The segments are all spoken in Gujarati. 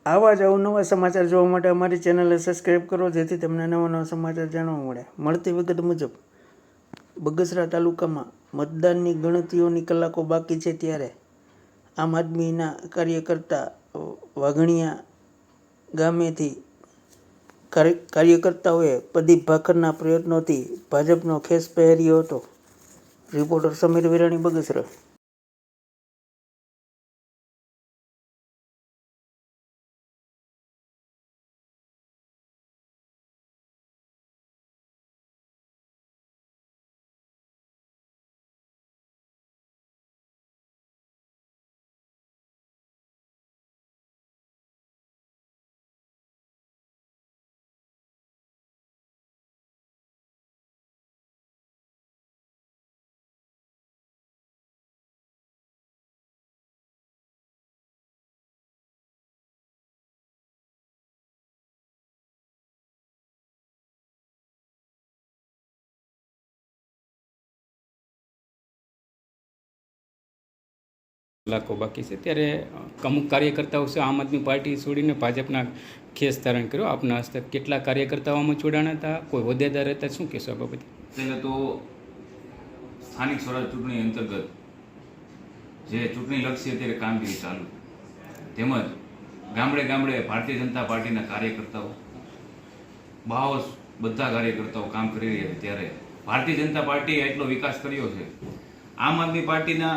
આવા જ અવનવા સમાચાર જોવા માટે અમારી ચેનલને સબસ્ક્રાઈબ કરો, જેથી તમને નવા નવા સમાચાર જાણવા મળે. મળતી વિગત મુજબ બગસરા તાલુકામાં મતદાનની ગણતરીઓની કલાકો બાકી છે, ત્યારે આમ આદમીના કાર્યકર્તા વાઘણિયા ગામેથી કાર્યકર્તાઓએ પ્રદીપ ભાખરના પ્રયત્નોથી ભાજપનો ખેસ પહેર્યો હતો. રિપોર્ટર સમીર વિરાણી, બગસરા. કલાકો બાકી છે, ત્યારે અમુક કાર્યકર્તાઓ છે આમ આદમી પાર્ટી છોડીને ભાજપના ખેસ ધારણ કર્યો. આપના હસ્તક કેટલા કાર્યકર્તાઓ આમાં જોડાણા હતા, કોઈ હોદ્દેદાર હતા, શું કહેશો આ બાબતે? પહેલાં તો સ્થાનિક સ્વરાજ ચૂંટણી અંતર્ગત જે ચૂંટણી લક્ષી અત્યારે કામગીરી ચાલુ, તેમજ ગામડે ગામડે ભારતીય જનતા પાર્ટીના કાર્યકર્તાઓ બધા કાર્યકર્તાઓ કામ કરી રહ્યા છે, ત્યારે ભારતીય જનતા પાર્ટીએ એટલો વિકાસ કર્યો છે. આમ આદમી પાર્ટીના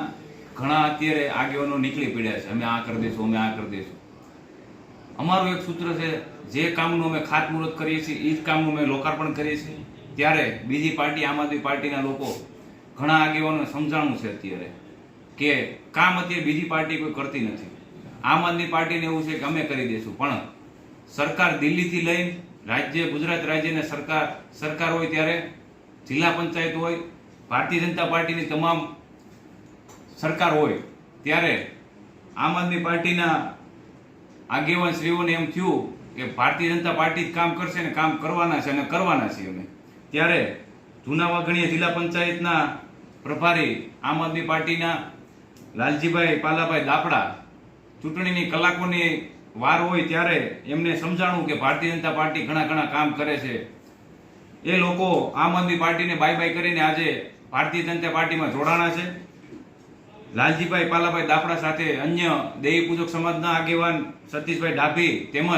ઘણા અત્યારે આગેવાનો નીકળી પડ્યા છે, અમે આ કરી દઈશું, અમે આ કરી દઈશું. અમારું એક સૂત્ર છે, જે કામનું અમે ખાતમુહૂર્ત કરીએ છીએ એ જ કામનું અમે લોકાર્પણ કરીએ છીએ. ત્યારે બીજી પાર્ટી આમ આદમી પાર્ટીના લોકો ઘણા આગેવાનોને સમજાણું છે અત્યારે કે કામ અત્યારે બીજી પાર્ટી કોઈ કરતી નથી. આમ આદમી પાર્ટીને એવું છે કે અમે કરી દઈશું, પણ સરકાર દિલ્હીથી લઈને ગુજરાત રાજ્યની સરકાર હોય, ત્યારે જિલ્લા પંચાયત હોય, ભારતીય જનતા પાર્ટીની તમામ સરકાર હોય, ત્યારે આમ આદમી પાર્ટીના આગેવાન શ્રીઓને એમ થયું કે ભારતીય જનતા પાર્ટી જ કામ કરશે ને કામ કરવાના છે અને કરવાના છીએ અમે. ત્યારે જૂના વાઘણીયા જિલ્લા પંચાયતના પ્રભારી આમ આદમી પાર્ટીના લાલજીભાઈ પાલાભાઈ દાપડા ચૂંટણીની કલાકોની વાર હોય ત્યારે એમને સમજાણું કે ભારતીય જનતા પાર્ટી ઘણા કામ કરે છે. એ લોકો આમ આદમી પાર્ટીને બાય બાય કરીને આજે ભારતીય જનતા પાર્ટીમાં જોડાણા છે. લાલજીભાઈ પાલાભાઈ દાપડા સાથે અન્ય દેવી પૂજક સમાજના આગેવાન સતીશભાઈ ડાભી તેમજ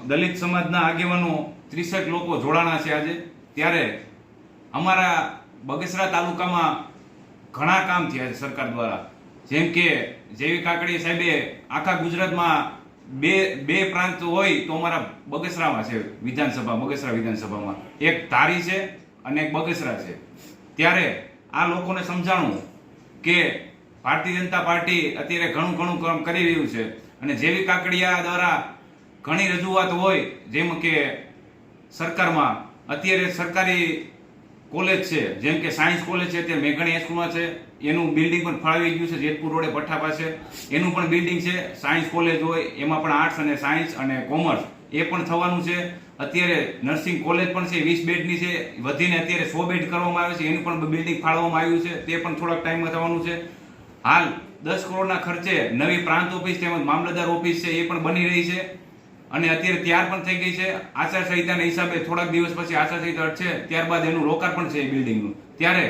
દલિત સમાજના આગેવાનો 30 લોકો જોડાણા છે આજે. ત્યારે અમારા બગસરા તાલુકામાં ઘણા કામ થયા છે સરકાર દ્વારા, જેમ કે જેવી કાકડીયા સાહેબે આખા ગુજરાતમાં બે પ્રાંત હોય તો અમારા બગસરામાં છે બગસરા વિધાનસભામાં એક ધારી છે અને એક બગસરા છે. ત્યારે આ લોકોને સમજાણું કે ભારતીય જનતા પાર્ટી અત્યારે ઘણું કામ કરી રહ્યું છે, અને જેવી કાકડિયા દ્વારા ઘણી રજૂઆત હોય, જેમ કે સરકારમાં અત્યારે સરકારી કોલેજ છે, જેમ કે સાયન્સ કોલેજ છે, અત્યારે મેઘાણી હાઈસ્કૂલમાં છે, એનું બિલ્ડિંગ પણ ફાળવી ગયું છે જેતપુર રોડે પઠ્ઠા પાસે, એનું પણ બિલ્ડિંગ છે. સાયન્સ કોલેજ હોય એમાં પણ આર્ટ્સ અને સાયન્સ અને કોમર્સ એ પણ થવાનું છે. અત્યારે નર્સિંગ કોલેજ પણ છે, 20 બેડની છે, વધીને અત્યારે 100 બેડ કરવામાં આવે છે, એનું પણ બિલ્ડિંગ ફાળવવામાં આવ્યું છે, તે પણ થોડાક ટાઈમમાં થવાનું છે. હાલ 10 કરોડના ખર્ચે નવી પ્રાંત ઓફિસ તેમજ મામલતદાર ઓફિસ છે એ પણ બની રહી છે, અને અત્યારે તૈયાર પણ થઈ ગઈ છે. આચારસંહિતાના હિસાબે થોડાક દિવસ પછી આચારસંહિતા હટશે, ત્યારબાદ એનું રોકાણ છે એ બિલ્ડિંગનું. ત્યારે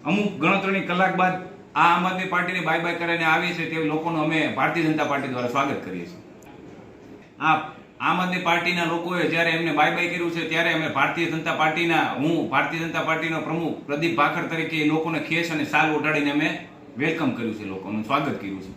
અમુક ગણતરીની કલાક બાદ આ આમ આદમી પાર્ટીની બાય બાય કરીને આવી છે તે લોકોનું અમે ભારતીય જનતા પાર્ટી દ્વારા સ્વાગત કરીએ છીએ. આમ આદમી પાર્ટીના લોકોએ જ્યારે એમને બાય બાય કર્યું છે, ત્યારે અમે ભારતીય જનતા પાર્ટીનો પ્રમુખ પ્રદીપ ભાખર તરીકે એ લોકોને ખેસ અને શાલ ઓઢાડીને અમે વેલકમ કર્યું છે, લોકોનું સ્વાગત કર્યું છે.